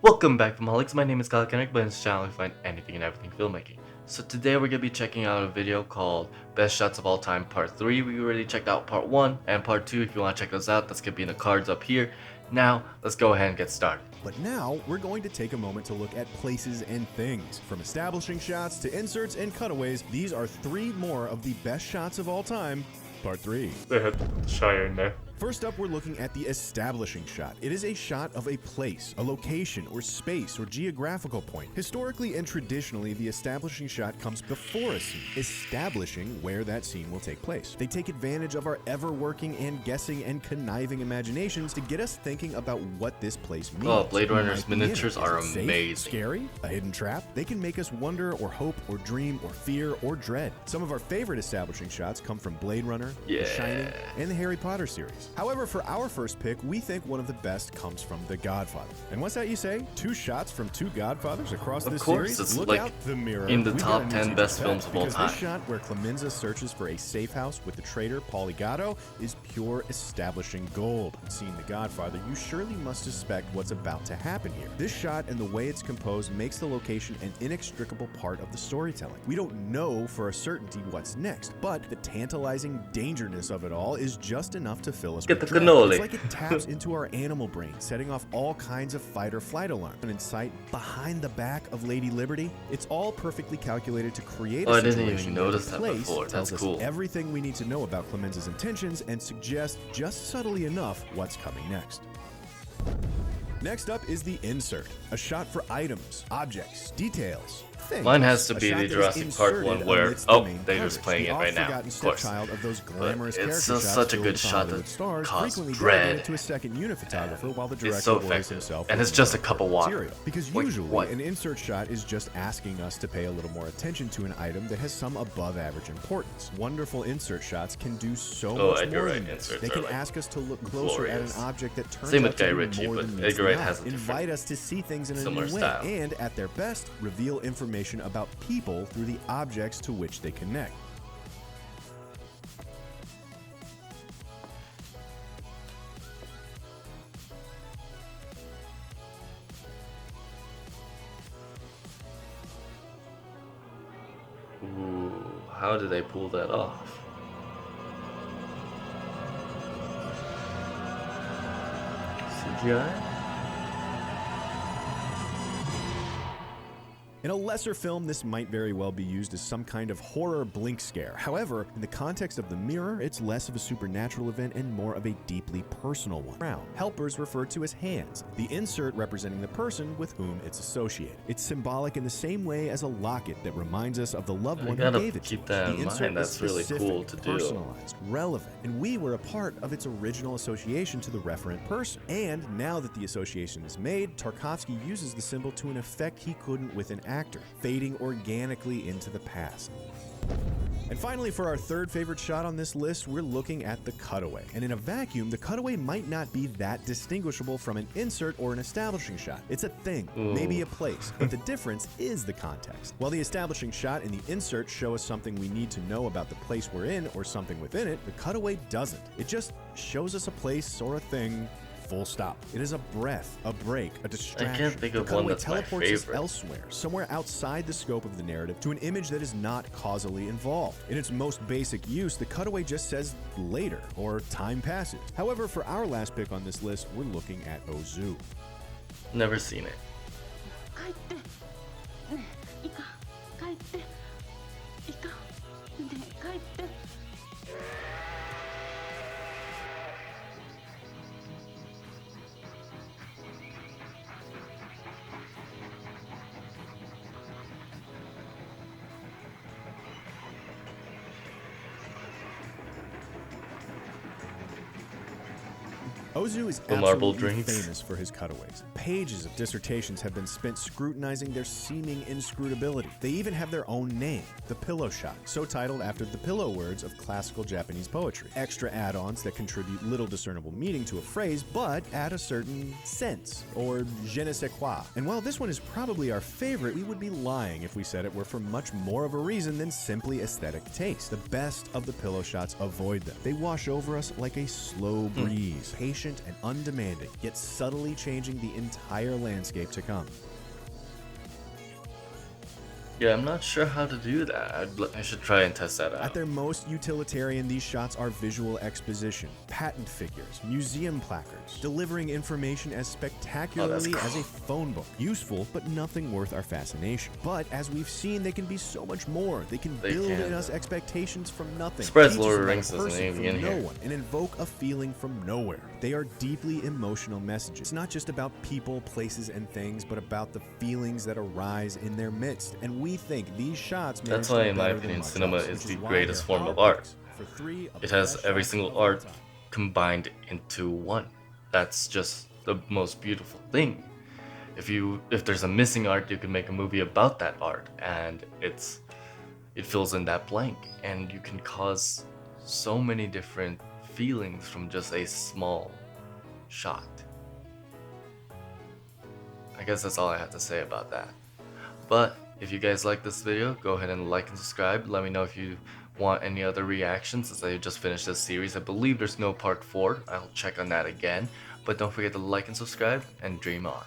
Welcome back, Filmaholics. My name is Kyle Kenrick, but in this channel you find anything and everything filmmaking. So today we're going to be checking out a video called Best Shots of All Time Part 3. We already checked out Part 1 and Part 2. If you want to check those out, that's going to be in the cards up here. Now, let's go ahead and get started. But now, we're going to take a moment to look at places and things. From establishing shots to inserts and cutaways, these are three more of the best shots of all time. Part 3. They had Shire in there. First up, we're looking at the establishing shot. It is a shot of a place, a location, or space, or geographical point. Historically and traditionally, the establishing shot comes before a scene, establishing where that scene will take place. They take advantage of our ever-working and guessing and conniving imaginations to get us thinking about what this place means. Oh, Blade Runner's miniatures Is are it safe, amazing. Scary? A hidden trap? They can make us wonder or hope or dream or fear or dread. Some of our favorite establishing shots come from Blade Runner, The Shining, and the Harry Potter series. However, for our first pick, we think one of the best comes from The Godfather. And what's that you say? Two shots from two Godfathers across this series? It's Look like out, The Mirror. in the We top got a 10 new best bet, films of all because time. This shot where Clemenza searches for a safe house with the traitor Paulie Gatto is pure establishing gold. Seeing The Godfather, you surely must suspect what's about to happen here. This shot and the way it's composed makes the location an inextricable part of the storytelling. We don't know for a certainty what's next, but the tantalizing dangerousness of it all is just enough to fill us Get with the dread. cannoli. It's like it taps into our animal brain, setting off all kinds of fight or flight alarms. And in sight, behind the back of Lady Liberty, it's all perfectly calculated to create a Oh, I didn't situation even where notice the that place before. tells That's us cool. everything we need to know about Clemenza's intentions and suggest just subtly enough what's coming next. Next up is the insert, a shot for items, objects, details, things. Mine has to A be shot the that is Jurassic Park inserted one where, amidst the oh, main they're just coverage, playing the it right now, oft-forgotten of course. stepchild of those glamorous But it's character just shots such a filled good with shot Hollywood that stars, causes frequently dread. delegated to a second unit photographer while the director It's so worries effective. himself And with it's just a more cup of water. material. Because Wait, usually what? an insert shot is just asking us to pay a little more attention to an item that has some above average importance. Wonderful insert shots can do so Oh, much Edgar more Wright than this. inserts They are, can like, ask us to look closer at an glorious. object that turns Same out with to Guy be Ritchie, more but than meets Edgar the Wright eye. has a different, Invite us to see things in a similar new way, style. and at their best, reveal information about people through the objects to which they connect. Ooh, how did they pull that off? CGI? In a lesser film, this might very well be used as some kind of horror blink scare. However, in the context of The Mirror, it's less of a supernatural event and more of a deeply personal one. Crown, helpers referred to as hands, the insert representing the person with whom it's associated. It's symbolic in the same way as a locket that reminds us of the loved one who gotta gave it keep to us. that The in insert mind. is That's really specific, cool to do. personalized, relevant, and we were a part of its original association to the referent person. And now that the association is made, Tarkovsky uses the symbol to an effect he couldn't with an actor, fading organically into the past. And finally, for our third favorite shot on this list, we're looking at the cutaway. And in a vacuum, the cutaway might not be that distinguishable from an insert or an establishing shot. It's a thing, maybe a place, but the difference is the context. While the establishing shot and the insert show us something we need to know about the place we're in or something within it, the cutaway doesn't. It just shows us a place or a thing. Full stop. It is a breath, a break, a distraction. I can't think of The one cutaway that's my teleports us favorite. elsewhere, somewhere outside the scope of the narrative, to an image that is not causally involved. In its most basic use, the cutaway just says later, or time passes. However, for our last pick on this list, we're looking at Ozu. Never seen it. 帰ってねえいいか帰っていいかねえ帰って Ozu is The marble absolutely drinks. famous for his cutaways. Pages of dissertations have been spent scrutinizing their seeming inscrutability. They even have their own name, the pillow shot, so titled after the pillow words of classical Japanese poetry. Extra add-ons that contribute little discernible meaning to a phrase, but add a certain sense, or je ne sais quoi. And while this one is probably our favorite, we would be lying if we said it were for much more of a reason than simply aesthetic taste. The best of the pillow shots avoid them. They wash over us like a slow breeze, patient patient and undemanding, yet subtly changing the entire landscape to come. Yeah, I'm not sure how to do that. I should try and test that At out. their most utilitarian, these shots are visual exposition, patent figures, museum placards, delivering information as spectacularly as a phone book. Useful, but nothing worth our fascination. But as we've seen, they can be so much more. They can build in us expectations from nothing, Spreads teach us Lord of the about Rings a doesn't person even from in no here. one, and invoke a feeling from nowhere. They are deeply emotional messages. It's not just about people, places, and things, but about the feelings that arise in their midst. And we think these shots That's manage why, them in my better than opinion, much cinema else, is which the why greatest they're form our of art. picks for 3 of It the has best every shots single of all art time. combined into one. That's just the most beautiful thing. If there's a missing art, you can make a movie about that art, and it fills in that blank, and you can cause so many different feelings from just a small shot. I guess that's all I have to say about that. But if you guys like this video, go ahead and like and subscribe. Let me know if you want any other reactions, since I just finished this series. I believe there's no part 4. I'll check on that again. But don't forget to like and subscribe, and dream on.